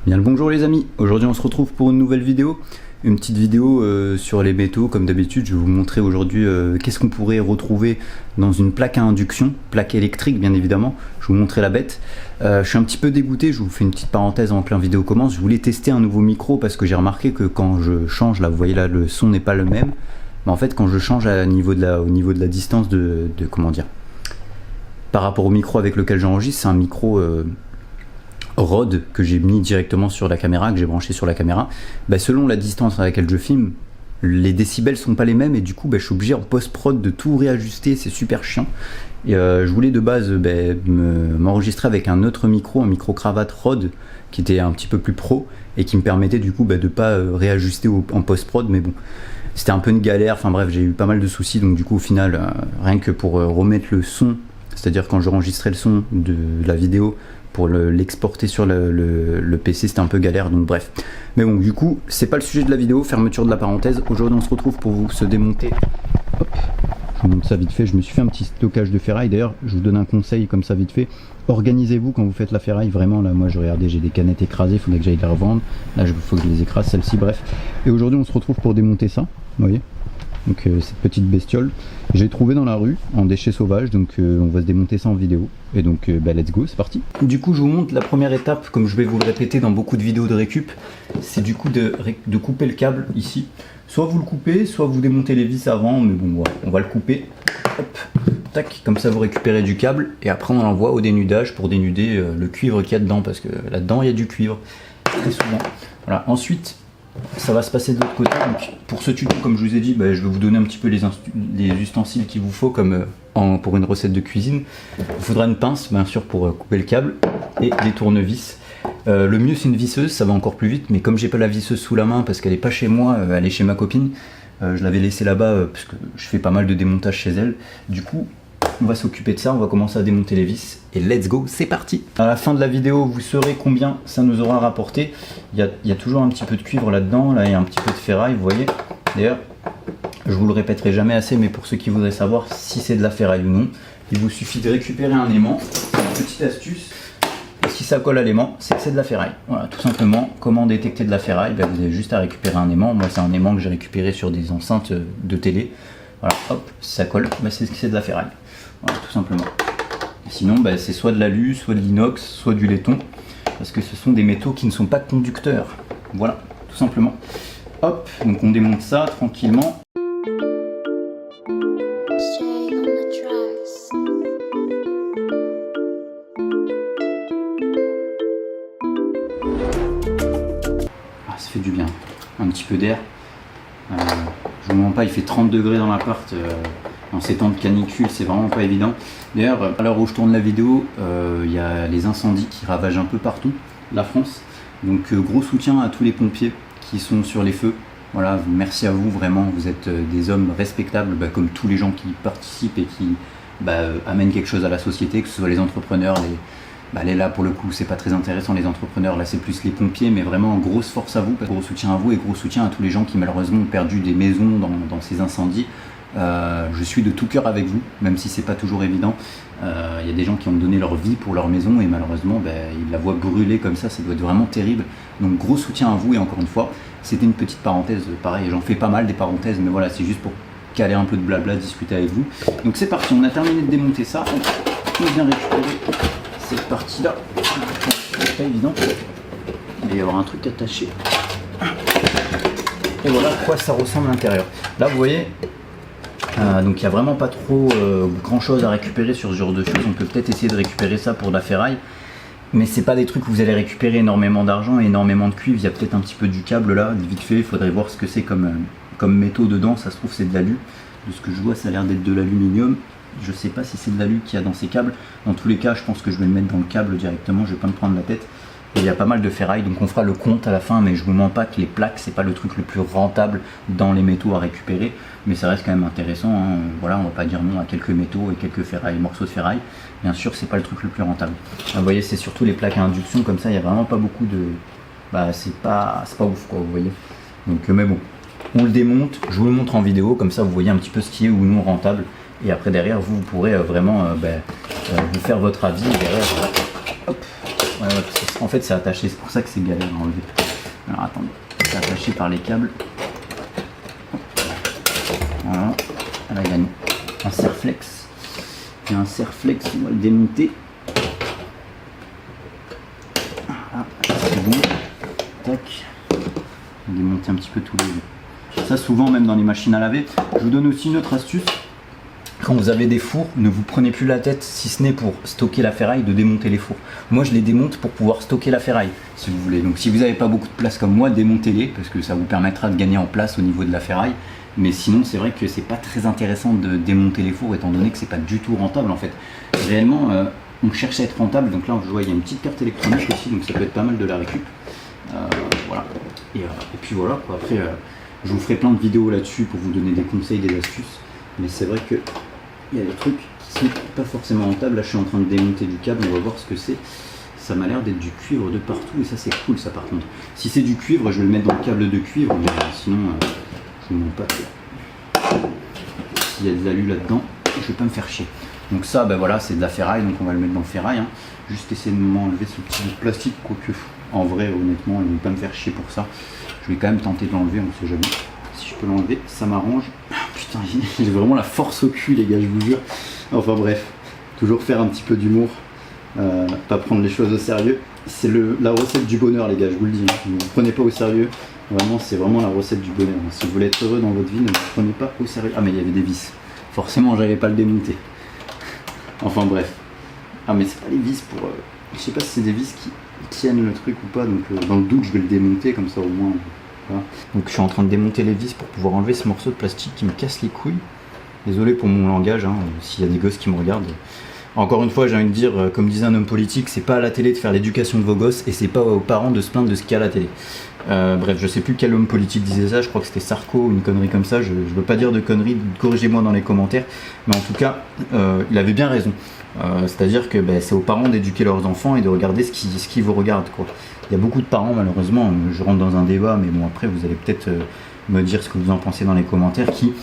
Bien le bonjour les amis, aujourd'hui on se retrouve pour une nouvelle vidéo. Une petite vidéo sur les métaux, comme d'habitude. Je vais vous montrer aujourd'hui qu'est-ce qu'on pourrait retrouver dans une plaque à induction, plaque électrique bien évidemment. Je vais vous montrer la bête. Je suis un petit peu dégoûté, je vous fais une petite parenthèse avant que la vidéo commence. Je voulais tester un nouveau micro parce que j'ai remarqué que quand je change, là vous voyez là le son n'est pas le même. Mais en fait quand je change au niveau de la distance comment dire, par rapport au micro avec lequel j'enregistre, c'est un micro Rode que j'ai mis directement sur la caméra, que j'ai branché sur la caméra. Selon la distance à laquelle je filme, les décibels sont pas les mêmes et du coup je suis obligé en post-prod de tout réajuster, c'est super chiant. Et je voulais de base m'enregistrer avec un autre micro, un micro cravate Rode qui était un petit peu plus pro et qui me permettait du coup de pas réajuster en post-prod, mais bon, c'était un peu une galère, enfin bref, j'ai eu pas mal de soucis, donc du coup au final, rien que pour remettre le son, c'est-à-dire quand j'enregistrais le son de la vidéo, pour l'exporter sur le PC, c'était un peu galère, donc bref. Mais bon, du coup, c'est pas le sujet de la vidéo, fermeture de la parenthèse. Aujourd'hui, on se retrouve pour vous se démonter. Hop, je vous montre ça vite fait. Je me suis fait un petit stockage de ferraille. D'ailleurs, je vous donne un conseil comme ça vite fait. Organisez-vous quand vous faites la ferraille. Vraiment, là, moi, je regardais, j'ai des canettes écrasées. Il faudrait que j'aille les revendre. Là, il faut que je les écrase, celle-ci, bref. Et aujourd'hui, on se retrouve pour démonter ça. Vous voyez ? Donc cette petite bestiole, j'ai trouvé dans la rue en déchets sauvages, donc on va se démonter ça en vidéo. Et donc let's go, c'est parti. Du coup je vous montre la première étape, comme je vais vous le répéter dans beaucoup de vidéos de récup, c'est du coup de couper le câble ici. Soit vous le coupez, soit vous démontez les vis avant, mais bon voilà, on va le couper. Hop, tac, comme ça vous récupérez du câble et après on l'envoie au dénudage pour dénuder le cuivre qu'il y a dedans, parce que là-dedans il y a du cuivre, très souvent. Voilà, ensuite ça va se passer de l'autre côté. Donc, pour ce tuto, comme je vous ai dit, je vais vous donner un petit peu les ustensiles qu'il vous faut comme pour une recette de cuisine. Il vous faudra une pince, bien sûr, pour couper le câble, et des tournevis. Le mieux c'est une visseuse, ça va encore plus vite, mais comme j'ai pas la visseuse sous la main parce qu'elle est pas chez moi, elle est chez ma copine, je l'avais laissée là-bas parce que je fais pas mal de démontage chez elle. Du coup, on va s'occuper de ça, on va commencer à démonter les vis et let's go, c'est parti. À la fin de la vidéo, vous saurez combien ça nous aura rapporté. Il y a toujours un petit peu de cuivre là-dedans, là il y a un petit peu de ferraille, vous voyez. D'ailleurs, je vous le répéterai jamais assez, mais pour ceux qui voudraient savoir si c'est de la ferraille ou non, il vous suffit de récupérer un aimant. Une petite astuce, et si ça colle à l'aimant, c'est que c'est de la ferraille. Voilà, tout simplement, comment détecter de la ferraille? Vous avez juste à récupérer un aimant. Moi c'est un aimant que j'ai récupéré sur des enceintes de télé. Voilà, hop, si ça colle, c'est que c'est de la ferraille. Voilà, tout simplement. Sinon, c'est soit de l'alu, soit de l'inox, soit du laiton, parce que ce sont des métaux qui ne sont pas conducteurs. Voilà, tout simplement. Hop, donc on démonte ça tranquillement. Ah, ça fait du bien, un petit peu d'air. Je vous mens pas, il fait 30 degrés dans l'appart. En ces temps de canicule, c'est vraiment pas évident. D'ailleurs, à l'heure où je tourne la vidéo, il y a les incendies qui ravagent un peu partout la France. Donc gros soutien à tous les pompiers qui sont sur les feux. Voilà, merci à vous, vraiment, vous êtes des hommes respectables, comme tous les gens qui participent et qui amènent quelque chose à la société, que ce soit les entrepreneurs, là pour le coup c'est pas très intéressant les entrepreneurs, là c'est plus les pompiers, mais vraiment grosse force à vous, gros soutien à vous et gros soutien à tous les gens qui malheureusement ont perdu des maisons dans ces incendies. Je suis de tout cœur avec vous, même si c'est pas toujours évident. Il y a des gens qui ont donné leur vie pour leur maison et malheureusement ils la voient brûler comme ça doit être vraiment terrible. Donc gros soutien à vous et encore une fois, c'était une petite parenthèse, pareil, j'en fais pas mal des parenthèses, mais voilà, c'est juste pour caler un peu de blabla, discuter avec vous. Donc c'est parti, on a terminé de démonter ça, on vient récupérer cette partie là, c'est pas évident, il va y avoir un truc attaché. Et voilà à quoi ça ressemble à l'intérieur. Là vous voyez, donc il n'y a vraiment pas trop grand chose à récupérer sur ce genre de choses. On peut peut-être essayer de récupérer ça pour de la ferraille, mais c'est pas des trucs où vous allez récupérer énormément d'argent et énormément de cuivre. Il y a peut-être un petit peu du câble là, vite fait, il faudrait voir ce que c'est comme métaux dedans. Ça se trouve c'est de l'alu, de ce que je vois ça a l'air d'être de l'aluminium. Je sais pas si c'est de l'alu qu'il y a dans ces câbles. Dans tous les cas, je pense que je vais le mettre dans le câble directement, je vais pas me prendre la tête. Et il y a pas mal de ferraille, donc on fera le compte à la fin, mais je vous mens pas que les plaques c'est pas le truc le plus rentable dans les métaux à récupérer, mais ça reste quand même intéressant, hein. Voilà, on va pas dire non à quelques métaux et quelques ferrailles, morceaux de ferraille. Bien sûr c'est pas le truc le plus rentable. Là, vous voyez, c'est surtout les plaques à induction, comme ça il y a vraiment pas beaucoup de... c'est pas ouf quoi, vous voyez. Donc mais bon, on le démonte, je vous le montre en vidéo, comme ça vous voyez un petit peu ce qui est ou non rentable, et après derrière vous pourrez vraiment vous faire votre avis, et derrière, hop, Ouais, en fait c'est attaché, c'est pour ça que c'est galère à enlever. Alors attendez, c'est attaché par les câbles. Voilà, là il y a un serre-flex. Il y a un serre-flex, on va le démonter. Voilà, c'est bon. Tac. On va démonter un petit peu tous les... Ça souvent même dans les machines à laver. Je vous donne aussi une autre astuce. Quand vous avez des fours, ne vous prenez plus la tête, si ce n'est pour stocker la ferraille, de démonter les fours. Moi, je les démonte pour pouvoir stocker la ferraille, si vous voulez. Donc, si vous n'avez pas beaucoup de place comme moi, démontez-les, parce que ça vous permettra de gagner en place au niveau de la ferraille. Mais sinon, c'est vrai que c'est pas très intéressant de démonter les fours, étant donné que c'est pas du tout rentable, en fait. Réellement, on cherche à être rentable. Donc là, je vois, il y a une petite carte électronique aussi, donc ça peut être pas mal de la récup. Voilà. Et puis voilà, quoi. Après, je vous ferai plein de vidéos là-dessus pour vous donner des conseils, des astuces. Mais c'est vrai que il y a des trucs qui sont pas forcément rentables. Là, je suis en train de démonter du câble, on va voir ce que c'est. Ça m'a l'air d'être du cuivre de partout et ça, c'est cool, ça, par contre. Si c'est du cuivre, je vais le mettre dans le câble de cuivre, mais sinon, je ne mens pas. S'il y a de l'alu là-dedans, je vais pas me faire chier. Donc ça, ben voilà, c'est de la ferraille, donc on va le mettre dans le ferraille. Hein. Juste essayer de m'enlever ce petit bout de plastique, quoique, en vrai, honnêtement, ils ne vont pas me faire chier pour ça. Je vais quand même tenter de l'enlever, on ne sait jamais. Si je peux l'enlever, ça m'arrange. Putain, j'ai vraiment la force au cul, les gars, je vous jure. Enfin bref, toujours faire un petit peu d'humour, pas prendre les choses au sérieux. C'est la recette du bonheur, les gars, je vous le dis. Hein. Ne vous prenez pas au sérieux. Vraiment, c'est vraiment la recette du bonheur. Si vous voulez être heureux dans votre vie, ne vous prenez pas au sérieux. Ah, mais il y avait des vis. Forcément, j'avais pas le démonter. Enfin bref. Ah, mais c'est pas les vis pour... Je sais pas si c'est des vis qui tiennent le truc ou pas, donc dans le doute, je vais le démonter, comme ça au moins... Voilà. Donc je suis en train de démonter les vis pour pouvoir enlever ce morceau de plastique qui me casse les couilles. Désolé pour mon langage, hein, s'il y a des gosses qui me regardent. Encore une fois, j'ai envie de dire, comme disait un homme politique, c'est pas à la télé de faire l'éducation de vos gosses et c'est pas aux parents de se plaindre de ce qu'il y a à la télé. Bref, je sais plus quel homme politique disait ça, je crois que c'était Sarko ou une connerie comme ça, je veux pas dire de conneries, corrigez-moi dans les commentaires, mais en tout cas, il avait bien raison. C'est-à-dire que c'est aux parents d'éduquer leurs enfants et de regarder ce qui vous regarde, quoi. Il y a beaucoup de parents, malheureusement, je rentre dans un débat, mais bon, après vous allez peut-être me dire ce que vous en pensez dans les commentaires, qui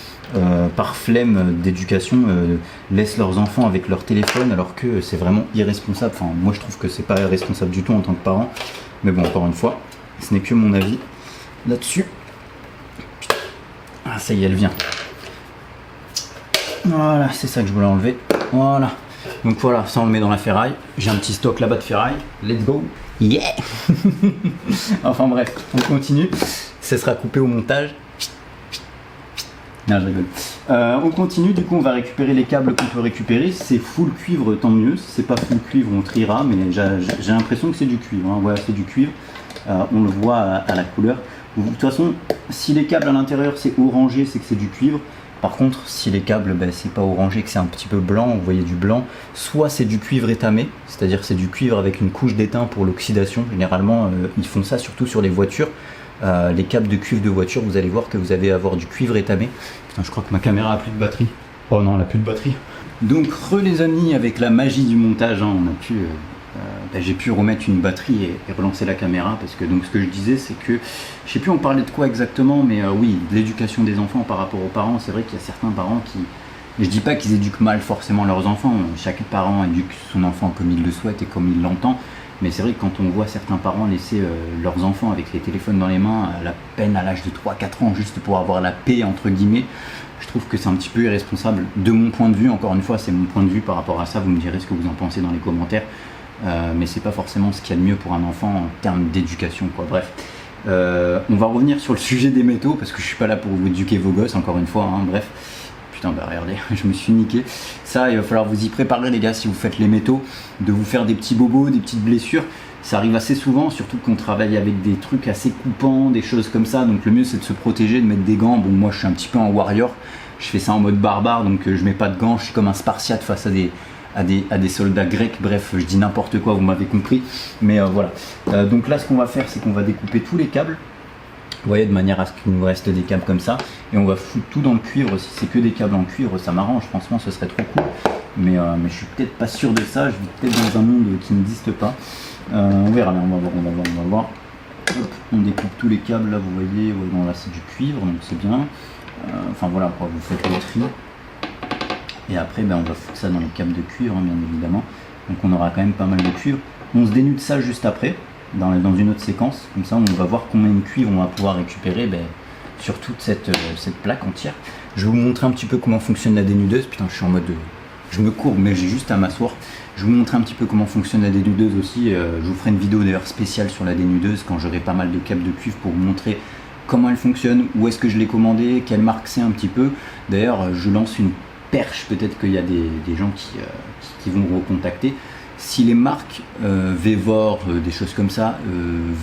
par flemme d'éducation laissent leurs enfants avec leur téléphone alors que c'est vraiment irresponsable. Enfin, moi je trouve que c'est pas irresponsable du tout en tant que parent, mais bon, encore une fois, ce n'est que mon avis là-dessus. Ah, ça y est, elle vient. Voilà, c'est ça que je voulais enlever. Voilà. Donc voilà, ça on le met dans la ferraille. J'ai un petit stock là-bas de ferraille. Let's go. Yeah. Enfin bref, on continue. Ça sera coupé au montage. Non, je rigole. On continue, du coup on va récupérer les câbles qu'on peut récupérer. C'est full cuivre, tant mieux. Si c'est pas full cuivre, on triera, mais j'ai l'impression que c'est du cuivre. Hein. Voilà, c'est du cuivre. On le voit à la couleur. De toute façon, si les câbles à l'intérieur c'est orangé, c'est que c'est du cuivre. Par contre, si les câbles, c'est pas orangé, que c'est un petit peu blanc, vous voyez du blanc, soit c'est du cuivre étamé, c'est-à-dire c'est du cuivre avec une couche d'étain pour l'oxydation. Généralement, ils font ça surtout sur les voitures. Les câbles de cuivre de voiture, vous allez voir que vous allez avoir du cuivre étamé. Putain, je crois que ma caméra a plus de batterie. Oh non, elle a plus de batterie. Donc, les amis, avec la magie du montage, hein, on a pu... j'ai pu remettre une batterie et relancer la caméra, parce que donc ce que je disais c'est que, je sais plus on parlait de quoi exactement, mais oui, de l'éducation des enfants par rapport aux parents. C'est vrai qu'il y a certains parents qui, je dis pas qu'ils éduquent mal forcément leurs enfants, chaque parent éduque son enfant comme il le souhaite et comme il l'entend, mais c'est vrai que quand on voit certains parents laisser leurs enfants avec les téléphones dans les mains à la peine à l'âge de 3-4 ans juste pour avoir la paix entre guillemets, je trouve que c'est un petit peu irresponsable de mon point de vue. Encore une fois, c'est mon point de vue par rapport à ça, vous me direz ce que vous en pensez dans les commentaires. Mais c'est pas forcément ce qu'il y a de mieux pour un enfant en termes d'éducation, quoi. Bref, on va revenir sur le sujet des métaux parce que je suis pas là pour vous éduquer vos gosses, encore une fois, hein. Bref, putain, regardez, je me suis niqué. Ça, il va falloir vous y préparer, les gars, si vous faites les métaux, de vous faire des petits bobos, des petites blessures. Ça arrive assez souvent, surtout qu'on travaille avec des trucs assez coupants, des choses comme ça. Donc le mieux c'est de se protéger, de mettre des gants. Bon, moi je suis un petit peu un warrior, je fais ça en mode barbare, donc je mets pas de gants, je suis comme un spartiate face à des soldats grecs. Bref, je dis n'importe quoi, vous m'avez compris. Mais voilà. Donc là, ce qu'on va faire, c'est qu'on va découper tous les câbles. Vous voyez, de manière à ce qu'il nous reste des câbles comme ça. Et on va foutre tout dans le cuivre. Si c'est que des câbles en cuivre, ça m'arrange. Franchement, ce serait trop cool. Mais je suis peut-être pas sûr de ça. Je vis peut-être dans un monde qui n'existe pas. On verra bien, on va voir. Hop, on découpe tous les câbles. Là, vous voyez, bon, là c'est du cuivre, donc c'est bien. Enfin voilà, quoi, vous faites le tri. Et après, on va foutre ça dans les câbles de cuivre, hein, bien évidemment. Donc on aura quand même pas mal de cuivre. On se dénude ça juste après, dans une autre séquence. Comme ça, on va voir combien de cuivre on va pouvoir récupérer sur toute cette plaque entière. Je vais vous montrer un petit peu comment fonctionne la dénudeuse. Putain, je suis en mode... je me courbe, mais j'ai juste à m'asseoir. Je vais vous montrer un petit peu comment fonctionne la dénudeuse aussi. Je vous ferai une vidéo d'ailleurs spéciale sur la dénudeuse quand j'aurai pas mal de câbles de cuivre pour vous montrer comment elle fonctionne, où est-ce que je l'ai commandé, quelle marque c'est un petit peu. D'ailleurs, je lance une perche, peut-être qu'il y a des gens qui vont vous recontacter. Si les marques Vevor, des choses comme ça,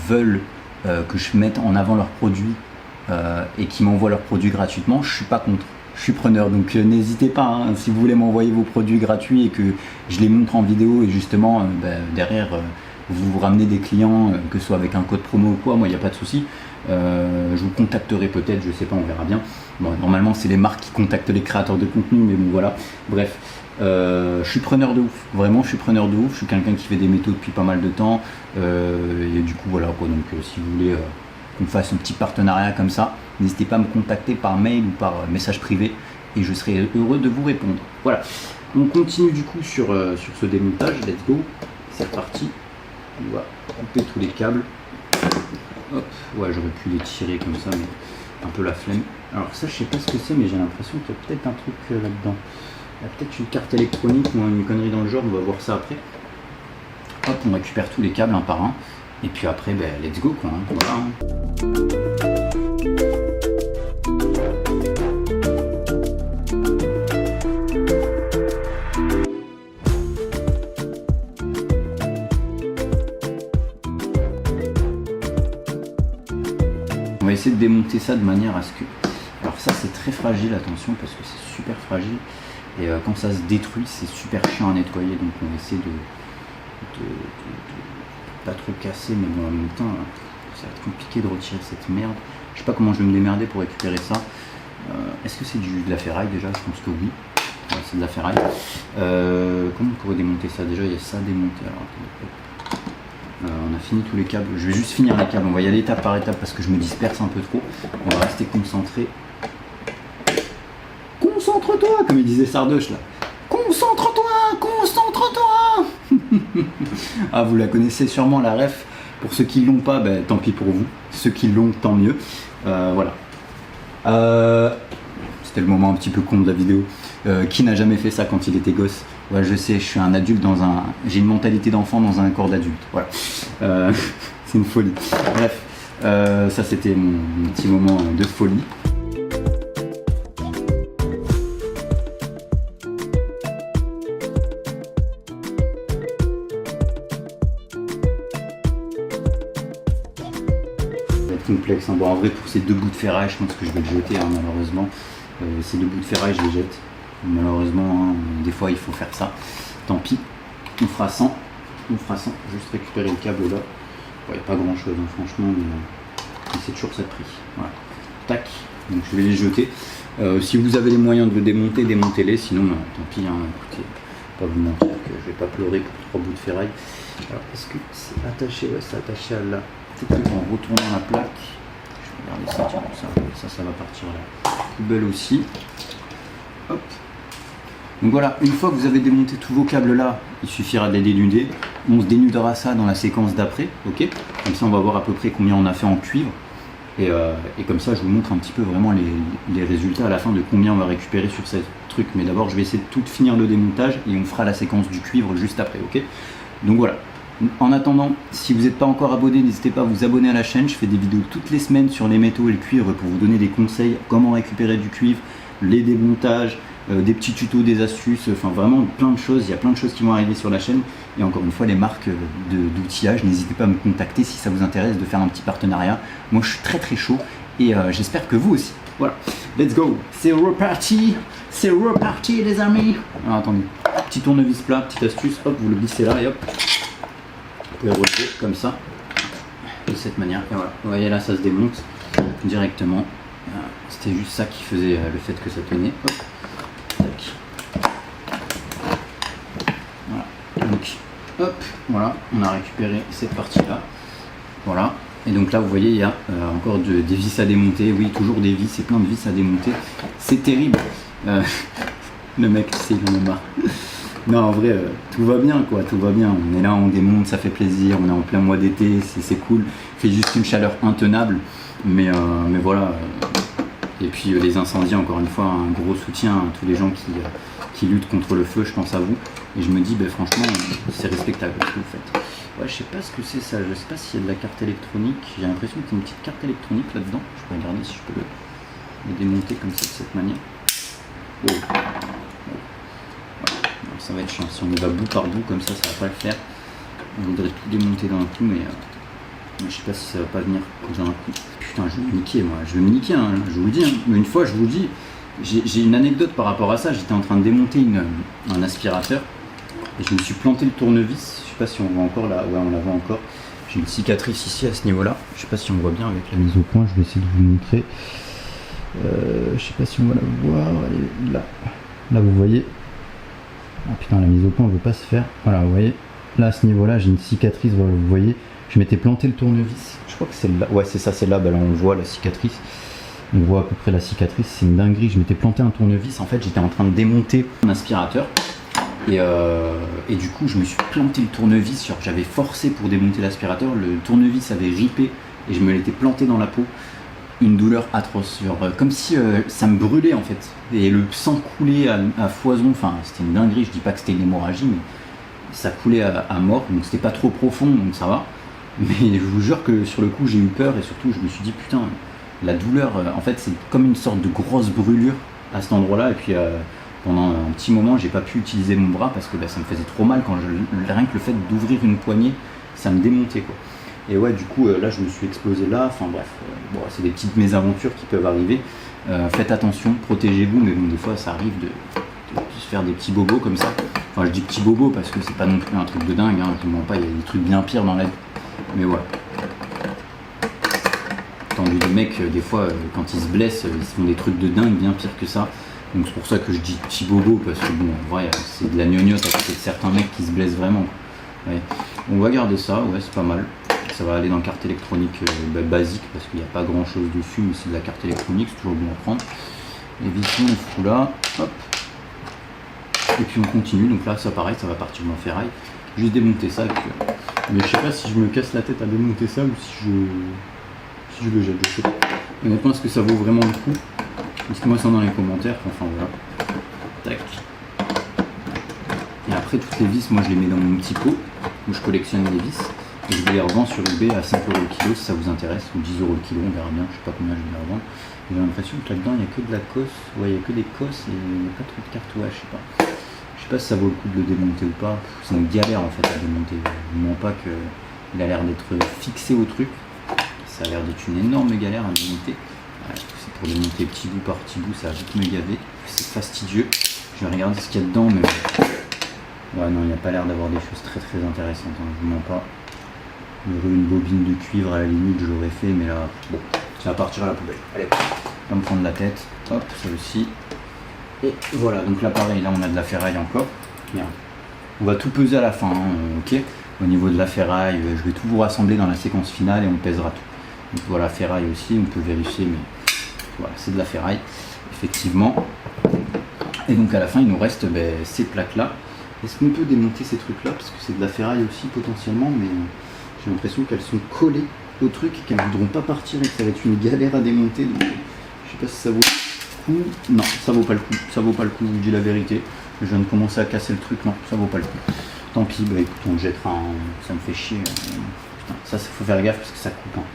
veulent que je mette en avant leurs produits et qui m'envoient leurs produits gratuitement, je suis pas contre. Je suis preneur, donc n'hésitez pas, hein, si vous voulez m'envoyer vos produits gratuits et que je les montre en vidéo et justement derrière vous vous ramenez des clients, que ce soit avec un code promo ou quoi, moi il n'y a pas de souci. Je vous contacterai peut-être, je sais pas, on verra bien. Bon, normalement c'est les marques qui contactent les créateurs de contenu, mais bon voilà, bref. Je suis preneur de ouf, vraiment je suis preneur de ouf, je suis quelqu'un qui fait des métaux depuis pas mal de temps, et du coup voilà quoi, donc si vous voulez qu'on fasse un petit partenariat comme ça, n'hésitez pas à me contacter par mail ou par message privé et je serai heureux de vous répondre. Voilà, on continue du coup sur ce démontage, let's go, c'est parti, on va couper tous les câbles, hop, ouais j'aurais pu les tirer comme ça mais un peu la flemme. Alors ça je sais pas ce que c'est mais j'ai l'impression qu'il y a peut-être un truc là-dedans. Il y a peut-être une carte électronique ou une connerie dans le genre, on va voir ça après. Hop, on récupère tous les câbles un par un. Et puis après, let's go quoi. Hein, voilà. On va essayer de démonter ça de manière à ce que... Alors ça c'est très fragile, attention, parce que c'est super fragile. Et quand ça se détruit, c'est super chiant à nettoyer, donc on va essayer de pas trop casser, mais bon, en même temps, ça va être compliqué de retirer cette merde. Je sais pas comment je vais me démerder pour récupérer ça. Est-ce que c'est de la ferraille déjà? Je pense que oui. Ouais, c'est de la ferraille. Comment on pourrait démonter ça? Déjà, il y a ça à démonter. Alors, on a fini tous les câbles. Je vais juste finir les câbles. On va y aller étape par étape parce que je me disperse un peu trop. On va rester concentré. Concentre-toi, comme il disait Sardoche là. Concentre-toi, concentre-toi. Ah, vous la connaissez sûrement la ref. Pour ceux qui l'ont pas, tant pis pour vous. Ceux qui l'ont, tant mieux. Voilà. C'était le moment un petit peu con de la vidéo. Qui n'a jamais fait ça quand il était gosse? Ouais, je sais, je suis un adulte j'ai une mentalité d'enfant dans un corps d'adulte. Voilà. C'est une folie. Bref, ça c'était mon petit moment de folie. Complexe, hein. Bon, en vrai pour ces deux bouts de ferraille je pense que je vais le jeter, hein, malheureusement. Ces deux bouts de ferraille je les jette malheureusement, hein. Des fois il faut faire ça, tant pis, on fera sans, juste récupérer le câble là. Bon, il n'y a pas grand chose, hein, franchement, mais c'est toujours ça de prix. Voilà, tac, donc je vais les jeter. Si vous avez les moyens de le démonter, démontez-les, sinon tant pis, hein. Écoutez, pas vous mentir que je vais pas pleurer pour 3 bouts de ferraille. Alors est-ce que c'est attaché? Ouais, c'est attaché à là. Peut-être en retournant la plaque, je vais regarder ça, tiens, ça va partir là. Poubelle aussi. Hop. Donc voilà, une fois que vous avez démonté tous vos câbles là, il suffira de les dénuder. On se dénudera ça dans la séquence d'après, ok? Comme ça on va voir à peu près combien on a fait en cuivre. Et comme ça je vous montre un petit peu vraiment les résultats à la fin de combien on va récupérer sur ce truc. Mais d'abord je vais essayer de tout finir le démontage et on fera la séquence du cuivre juste après, ok? Donc voilà. En attendant, si vous n'êtes pas encore abonné, n'hésitez pas à vous abonner à la chaîne. Je fais des vidéos toutes les semaines sur les métaux et le cuivre pour vous donner des conseils, comment récupérer du cuivre, les démontages, des petits tutos, des astuces, enfin vraiment plein de choses. Il y a plein de choses qui vont arriver sur la chaîne. Et encore une fois, les marques d'outillage, n'hésitez pas à me contacter si ça vous intéresse de faire un petit partenariat. Moi, je suis très très chaud et j'espère que vous aussi. Voilà, let's go, c'est reparti les amis. Alors attendez, petit tournevis plat, petite astuce, hop, vous le glissez là et hop. Vous pouvez relever comme ça, de cette manière, et voilà, vous voyez là ça se démonte directement, c'était juste ça qui faisait le fait que ça tenait, hop, tac. Voilà, donc hop, voilà, on a récupéré cette partie là, voilà, et donc là vous voyez il y a encore des vis à démonter, oui toujours des vis, et plein de vis à démonter, c'est terrible, le mec c'est il en a marre. Non, en vrai, tout va bien, quoi, tout va bien. On est là, on démonte, ça fait plaisir, on est en plein mois d'été, c'est cool. Il fait juste une chaleur intenable, mais voilà. Et puis les incendies, encore une fois, un gros soutien à tous les gens qui luttent contre le feu, je pense à vous. Et je me dis, ben, franchement, c'est respectable ce que vous faites. Ouais, je sais pas ce que c'est ça, je sais pas s'il y a de la carte électronique. J'ai l'impression qu'il y a une petite carte électronique là-dedans. Je peux regarder si je peux le démonter comme ça, de cette manière. Oh. Ça va être chiant, si on y va bout par bout comme ça va pas le faire. On voudrait tout démonter d'un coup, mais je sais pas si ça va pas venir d'un coup. Putain, je vais me niquer moi, je vais me niquer, hein, je vous le dis. Hein. Mais une fois, je vous le dis, j'ai une anecdote par rapport à ça. J'étais en train de démonter un aspirateur et je me suis planté le tournevis. Je sais pas si on voit encore là, ouais, on la voit encore. J'ai une cicatrice ici à ce niveau-là. Je sais pas si on voit bien avec la mise au point. Je vais essayer de vous montrer. Je sais pas si on va la voir. Elle est là. Là, vous voyez. Ah putain, la mise au point ne veut pas se faire. Voilà, vous voyez, là à ce niveau-là, j'ai une cicatrice, voilà, vous voyez, je m'étais planté le tournevis. Je crois que c'est là, ouais, c'est ça, c'est là, bah là on voit la cicatrice. On voit à peu près la cicatrice, c'est une dinguerie. Je m'étais planté un tournevis, en fait, j'étais en train de démonter un aspirateur. Et du coup, je me suis planté le tournevis, genre j'avais forcé pour démonter l'aspirateur, le tournevis avait ripé et je me l'étais planté dans la peau. Une douleur atroce, genre, comme si ça me brûlait en fait, et le sang coulait à foison, enfin c'était une dinguerie, je dis pas que c'était une hémorragie, mais ça coulait à mort, donc c'était pas trop profond, donc ça va, mais je vous jure que sur le coup j'ai eu peur, et surtout je me suis dit putain, la douleur, en fait c'est comme une sorte de grosse brûlure à cet endroit-là, et puis pendant un petit moment j'ai pas pu utiliser mon bras, parce que ça me faisait trop mal, quand rien que le fait d'ouvrir une poignée, ça me démontait quoi. Et ouais, du coup, là, je me suis explosé là. Enfin bref, bon, c'est des petites mésaventures qui peuvent arriver. Faites attention, protégez-vous, mais bon, des fois, ça arrive de se faire des petits bobos comme ça. Enfin, je dis petits bobos parce que c'est pas non plus un truc de dingue, hein, je ne mens pas, il y a des trucs bien pires dans la vie. Mais voilà. J'ai entendu des mecs, des fois, quand ils se blessent, ils font des trucs de dingue bien pires que ça. Donc c'est pour ça que je dis petits bobos, parce que bon, en vrai, c'est de la gnognotte à côté de certains mecs qui se blessent vraiment. Ouais. On va garder ça, ouais, c'est pas mal. Ça va aller dans carte électronique basique parce qu'il n'y a pas grand chose dessus, mais c'est de la carte électronique, c'est toujours bon à prendre. Et vite on le fout là, hop. Et puis on continue, donc là ça pareil, ça va partir dans ferraille. Juste démonter ça, et puis, mais je sais pas si je me casse la tête à démonter ça ou si je le jette, je sais pas. Honnêtement, est-ce que ça vaut vraiment le coup? Dites-moi ça dans les commentaires, enfin voilà. Tac. Et après toutes les vis, moi je les mets dans mon petit pot où je collectionne les vis. Et je les revends sur eBay à 5 € le kilo si ça vous intéresse, ou 10 € le kilo, on verra bien, je sais pas combien je vais les revendre. J'ai l'impression que là-dedans il n'y a que de la cosse, ouais, il n'y a que des cosses et il n'y a pas trop de cartouches, je sais pas. Je sais pas si ça vaut le coup de le démonter ou pas, c'est une galère en fait à démonter. Je ne mens pas qu'il a l'air d'être fixé au truc, ça a l'air d'être une énorme galère à démonter. Ouais, c'est pour démonter petit bout par petit bout, ça va vite me gaver, c'est fastidieux. Je vais regarder ce qu'il y a dedans, mais ouais, non, il n'y a pas l'air d'avoir des choses très très intéressantes, hein, je ne mens pas. Une bobine de cuivre à la limite je l'aurais fait, mais là bon, ça va partir à la poubelle. Allez, on va me prendre la tête, hop, ça aussi. Et voilà, donc là pareil, là on a de la ferraille encore. Bien. On va tout peser à la fin, hein, ok. Au niveau de la ferraille, je vais tout vous rassembler dans la séquence finale et on pèsera tout. Donc voilà, ferraille aussi, on peut vérifier, mais voilà, c'est de la ferraille, effectivement. Et donc à la fin il nous reste ces plaques là. Est-ce qu'on peut démonter ces trucs là, parce que c'est de la ferraille aussi potentiellement, mais j'ai l'impression qu'elles sont collées au truc et qu'elles ne voudront pas partir et que ça va être une galère à démonter. Donc, je sais pas si ça vaut le coup. Non, ça vaut pas le coup. Ça vaut pas le coup, je vous dis la vérité. Je viens de commencer à casser le truc. Non, ça vaut pas le coup. Tant pis, bah écoute, on jettera un... Ça me fait chier. Putain, ça faut faire gaffe parce que ça coupe. Hein.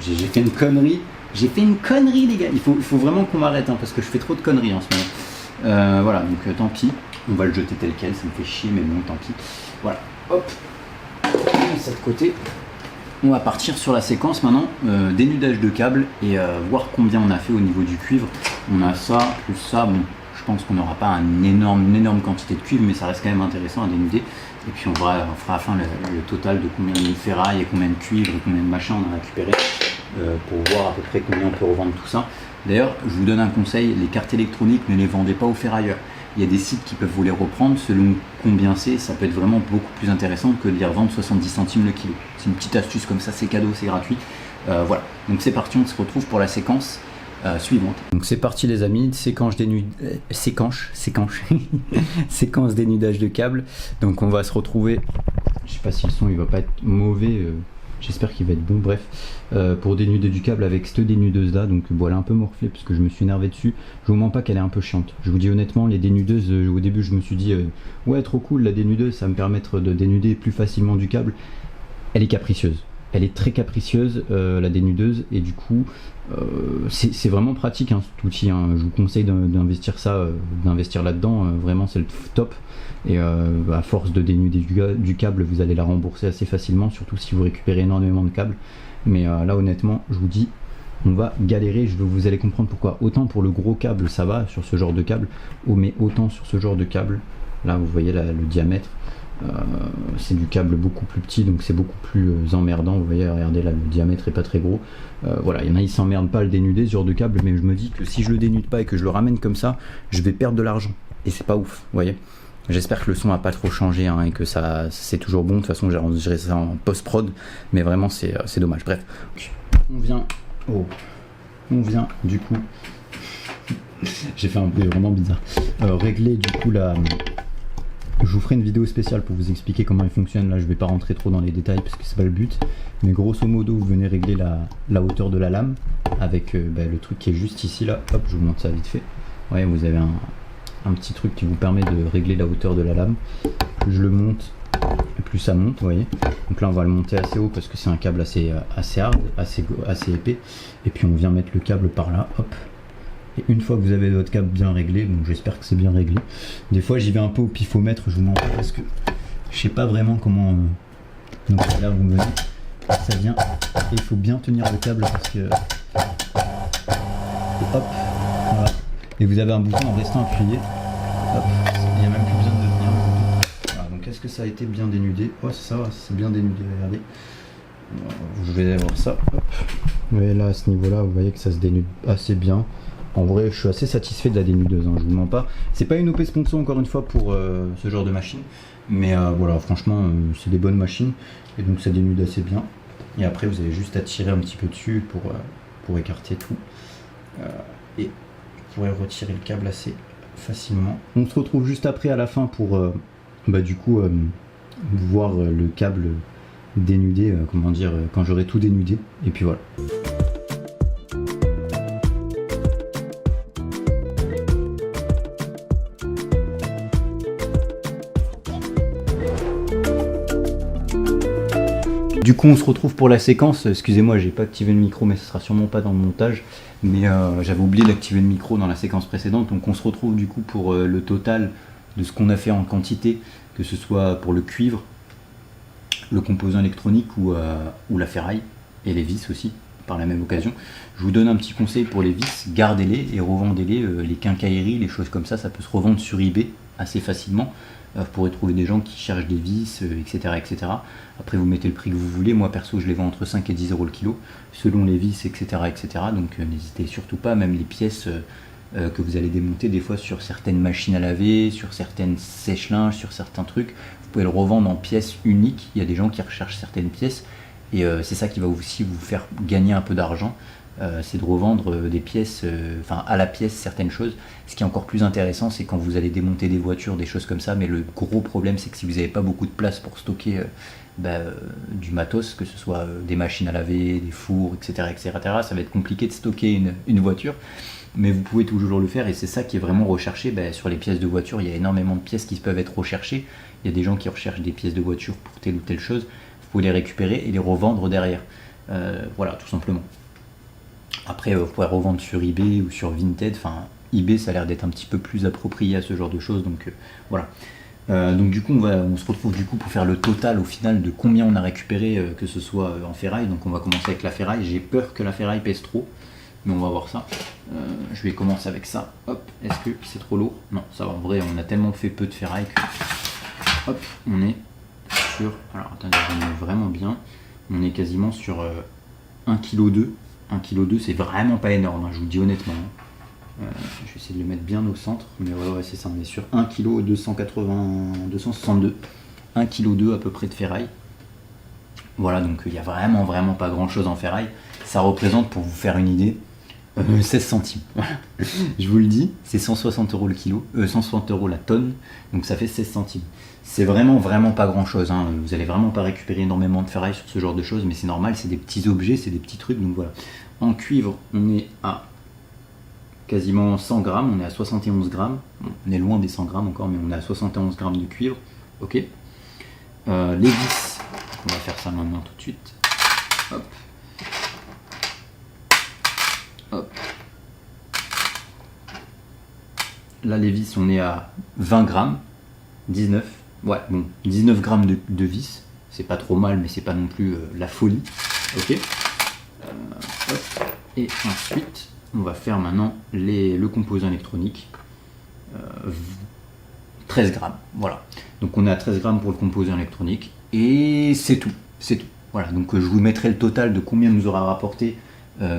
J'ai fait une connerie. J'ai fait une connerie, les gars. Il faut vraiment qu'on m'arrête, hein, parce que je fais trop de conneries en ce moment. Voilà, donc tant pis. On va le jeter tel quel. Ça me fait chier, mais bon, tant pis. Voilà, hop. Ça de côté. On va partir sur la séquence maintenant, dénudage de câbles et voir combien on a fait au niveau du cuivre. On a ça, plus ça, bon, je pense qu'on n'aura pas une énorme quantité de cuivre, mais ça reste quand même intéressant à dénuder. Et puis on fera à la fin le total de combien de ferraille et combien de cuivre et combien de machin on a récupéré pour voir à peu près combien on peut revendre tout ça. D'ailleurs, je vous donne un conseil, les cartes électroniques, ne les vendez pas aux ferrailleurs. Il y a des sites qui peuvent vous les reprendre selon combien c'est, ça peut être vraiment beaucoup plus intéressant que de les revendre 70 centimes le kilo. C'est une petite astuce comme ça, c'est cadeau, c'est gratuit. Voilà, donc c'est parti, on se retrouve pour la séquence suivante. Donc c'est parti les amis, séquence dénudage de câble. Donc on va se retrouver, je sais pas si le son il va pas être mauvais, j'espère qu'il va être bon, bref, pour dénuder du câble avec cette dénudeuse là. Donc bon, elle est un peu morflée parce que je me suis énervé dessus. Je vous mens pas qu'elle est un peu chiante, je vous dis honnêtement. Les dénudeuses, au début je me suis dit ouais, trop cool la dénudeuse, ça va me permettre de dénuder plus facilement du câble. Elle est capricieuse, elle est très capricieuse, la dénudeuse, et du coup c'est vraiment pratique hein, cet outil hein. Je vous conseille d'investir là-dedans, vraiment c'est le top. Et à force de dénuder du câble, vous allez la rembourser assez facilement, surtout si vous récupérez énormément de câbles. Mais là honnêtement, je vous dis, on va galérer, vous allez comprendre pourquoi. Autant pour le gros câble ça va sur ce genre de câble, mais autant sur ce genre de câble, là vous voyez le diamètre, c'est du câble beaucoup plus petit, donc c'est beaucoup plus emmerdant. Vous voyez, regardez là, le diamètre est pas très gros. Voilà, il y en a, ils s'emmerdent pas à le dénuder ce genre de câble, mais je me dis que si je le dénude pas et que je le ramène comme ça, je vais perdre de l'argent, et c'est pas ouf, vous voyez. J'espère que le son a pas trop changé hein, et que ça c'est toujours bon. De toute façon j'ai enregistré ça en post-prod, mais vraiment c'est dommage. Bref, on vient du coup, j'ai fait un bruit vraiment bizarre, régler du coup la... Je vous ferai une vidéo spéciale pour vous expliquer comment il fonctionne. Là je vais pas rentrer trop dans les détails parce que c'est pas le but, mais grosso modo vous venez régler la hauteur de la lame avec le truc qui est juste ici là. Hop, je vous montre ça vite fait. Ouais, vous avez un petit truc qui vous permet de régler la hauteur de la lame. Plus je le monte, plus ça monte, vous voyez. Donc là on va le monter assez haut parce que c'est un câble assez hard, assez épais. Et puis on vient mettre le câble par là, hop. Et une fois que vous avez votre câble bien réglé, donc j'espère que c'est bien réglé. Des fois j'y vais un peu au pifomètre, je vous mens pas parce que je sais pas vraiment comment. Donc là vous me venez, ça vient. Et il faut bien tenir le câble parce que. Et hop, voilà. Et vous avez un bouton en restant appuyé. Hop, il n'y a même plus besoin de tenir le bouton. Voilà, donc est-ce que ça a été bien dénudé? Oh c'est ça, c'est bien dénudé, regardez. Je vais voir ça. Hop. Mais là à ce niveau là, vous voyez que ça se dénude assez bien. En vrai, je suis assez satisfait de la dénudeuse, hein, je vous mens pas. C'est pas une OP sponsor encore une fois pour ce genre de machine. Mais voilà, franchement, c'est des bonnes machines. Et donc ça dénude assez bien. Et après, vous avez juste à tirer un petit peu dessus pour écarter tout. Et vous pourrez retirer le câble assez facilement. On se retrouve juste après à la fin pour du coup voir le câble dénudé, comment dire, quand j'aurai tout dénudé. Et puis voilà. Du coup on se retrouve pour la séquence. Excusez-moi, j'ai pas activé le micro, mais ce sera sûrement pas dans le montage, mais j'avais oublié d'activer le micro dans la séquence précédente. Donc on se retrouve du coup pour le total de ce qu'on a fait en quantité, que ce soit pour le cuivre, le composant électronique ou la ferraille, et les vis aussi par la même occasion. Je vous donne un petit conseil pour les vis, gardez-les et revendez-les. Les quincailleries, les choses comme ça peut se revendre sur eBay assez facilement. Vous pourrez trouver des gens qui cherchent des vis, etc., etc. Après vous mettez le prix que vous voulez. Moi perso je les vends entre 5 et 10 euros le kilo selon les vis, etc., etc. Donc n'hésitez surtout pas. Même les pièces que vous allez démonter des fois sur certaines machines à laver, sur certaines sèche-linges, sur certains trucs, vous pouvez le revendre en pièces uniques. Il y a des gens qui recherchent certaines pièces et c'est ça qui va aussi vous faire gagner un peu d'argent. C'est de revendre des pièces, à la pièce certaines choses. Ce qui est encore plus intéressant, c'est quand vous allez démonter des voitures, des choses comme ça. Mais le gros problème, c'est que si vous n'avez pas beaucoup de place pour stocker du matos, que ce soit des machines à laver, des fours, etc., etc., ça va être compliqué de stocker une voiture. Mais vous pouvez toujours le faire et c'est ça qui est vraiment recherché. Sur les pièces de voiture, il y a énormément de pièces qui peuvent être recherchées. Il y a des gens qui recherchent des pièces de voiture pour telle ou telle chose. Vous pouvez les récupérer et les revendre derrière. Voilà, tout simplement. Après, vous pourrez revendre sur eBay ou sur Vinted. Enfin, eBay, ça a l'air d'être un petit peu plus approprié à ce genre de choses. Donc voilà. Donc du coup, on se retrouve du coup pour faire le total au final de combien on a récupéré, que ce soit en ferraille. Donc on va commencer avec la ferraille. J'ai peur que la ferraille pèse trop, mais on va voir ça. Je vais commencer avec ça. Hop, est-ce que c'est trop lourd? Non, ça va. En vrai, on a tellement fait peu de ferraille que... Hop, on est sur... Alors attendez, je me mets vraiment bien. On est quasiment sur 1,2 kg. 1,2 kg, c'est vraiment pas énorme, hein, je vous le dis honnêtement. Je vais essayer de le mettre bien au centre, mais ouais c'est ça, on est sur 1 kg 262. 1,2 kg à peu près de ferraille. Voilà, donc il n'y a vraiment pas grand chose en ferraille. Ça représente, pour vous faire une idée, 16 centimes. Voilà. Je vous le dis, c'est 160 € le kilo, 160 € la tonne, donc ça fait 16 centimes. C'est vraiment pas grand chose, hein. Vous allez vraiment pas récupérer énormément de ferraille sur ce genre de choses, mais c'est normal, c'est des petits objets, c'est des petits trucs, donc voilà. En cuivre, on est à quasiment 100 grammes, on est à 71 grammes, bon, on est loin des 100 grammes encore, mais on est à 71 grammes de cuivre, ok. Les vis, on va faire ça maintenant tout de suite, hop. Hop. Là, les vis, on est à 20 grammes, 19, ouais, bon, 19 grammes de vis, c'est pas trop mal, mais c'est pas non plus la folie, ok. Hop. Et ensuite, on va faire maintenant le composant électronique, 13 grammes, voilà. Donc on est à 13 grammes pour le composant électronique, et c'est tout, Voilà, donc je vous mettrai le total de combien nous aura rapporté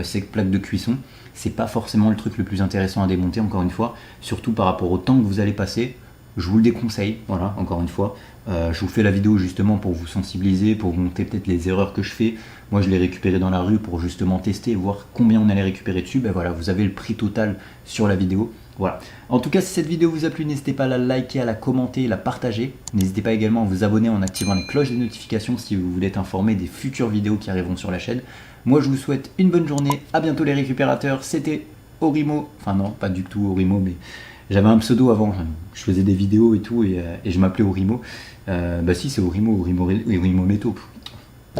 ces plaques de cuisson. C'est pas forcément le truc le plus intéressant à démonter, encore une fois, surtout par rapport au temps que vous allez passer. Je vous le déconseille, voilà, encore une fois. Je vous fais la vidéo justement pour vous sensibiliser, pour vous montrer peut-être les erreurs que je fais. Moi, je l'ai récupéré dans la rue pour justement tester et voir combien on allait récupérer dessus. Ben voilà, vous avez le prix total sur la vidéo. Voilà. En tout cas, si cette vidéo vous a plu, n'hésitez pas à la liker, à la commenter, à la partager. N'hésitez pas également à vous abonner en activant les cloches des notifications si vous voulez être informé des futures vidéos qui arriveront sur la chaîne. Moi, je vous souhaite une bonne journée. À bientôt les récupérateurs. C'était Orimo. Enfin non, pas du tout Orimo, mais j'avais un pseudo avant. Je faisais des vidéos et tout, et je m'appelais Orimo. Bah si, c'est Orimo Métaux.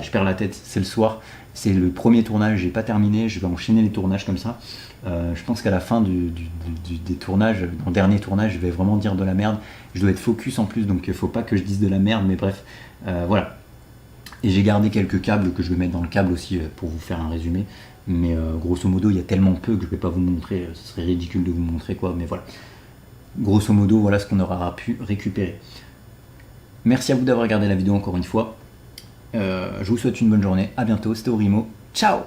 Je perds la tête, c'est le soir. C'est le premier tournage, j'ai pas terminé, je vais enchaîner les tournages comme ça. Je pense qu'à la fin des tournages, dans le dernier tournage, je vais vraiment dire de la merde. Je dois être focus en plus, donc il faut pas que je dise de la merde, mais bref, voilà. Et j'ai gardé quelques câbles que je vais mettre dans le câble aussi pour vous faire un résumé. Mais grosso modo, il y a tellement peu que je vais pas vous montrer, ce serait ridicule de vous montrer quoi, mais voilà. Grosso modo, voilà ce qu'on aura pu récupérer. Merci à vous d'avoir regardé la vidéo encore une fois. Je vous souhaite une bonne journée, à bientôt, c'était Orimo, ciao!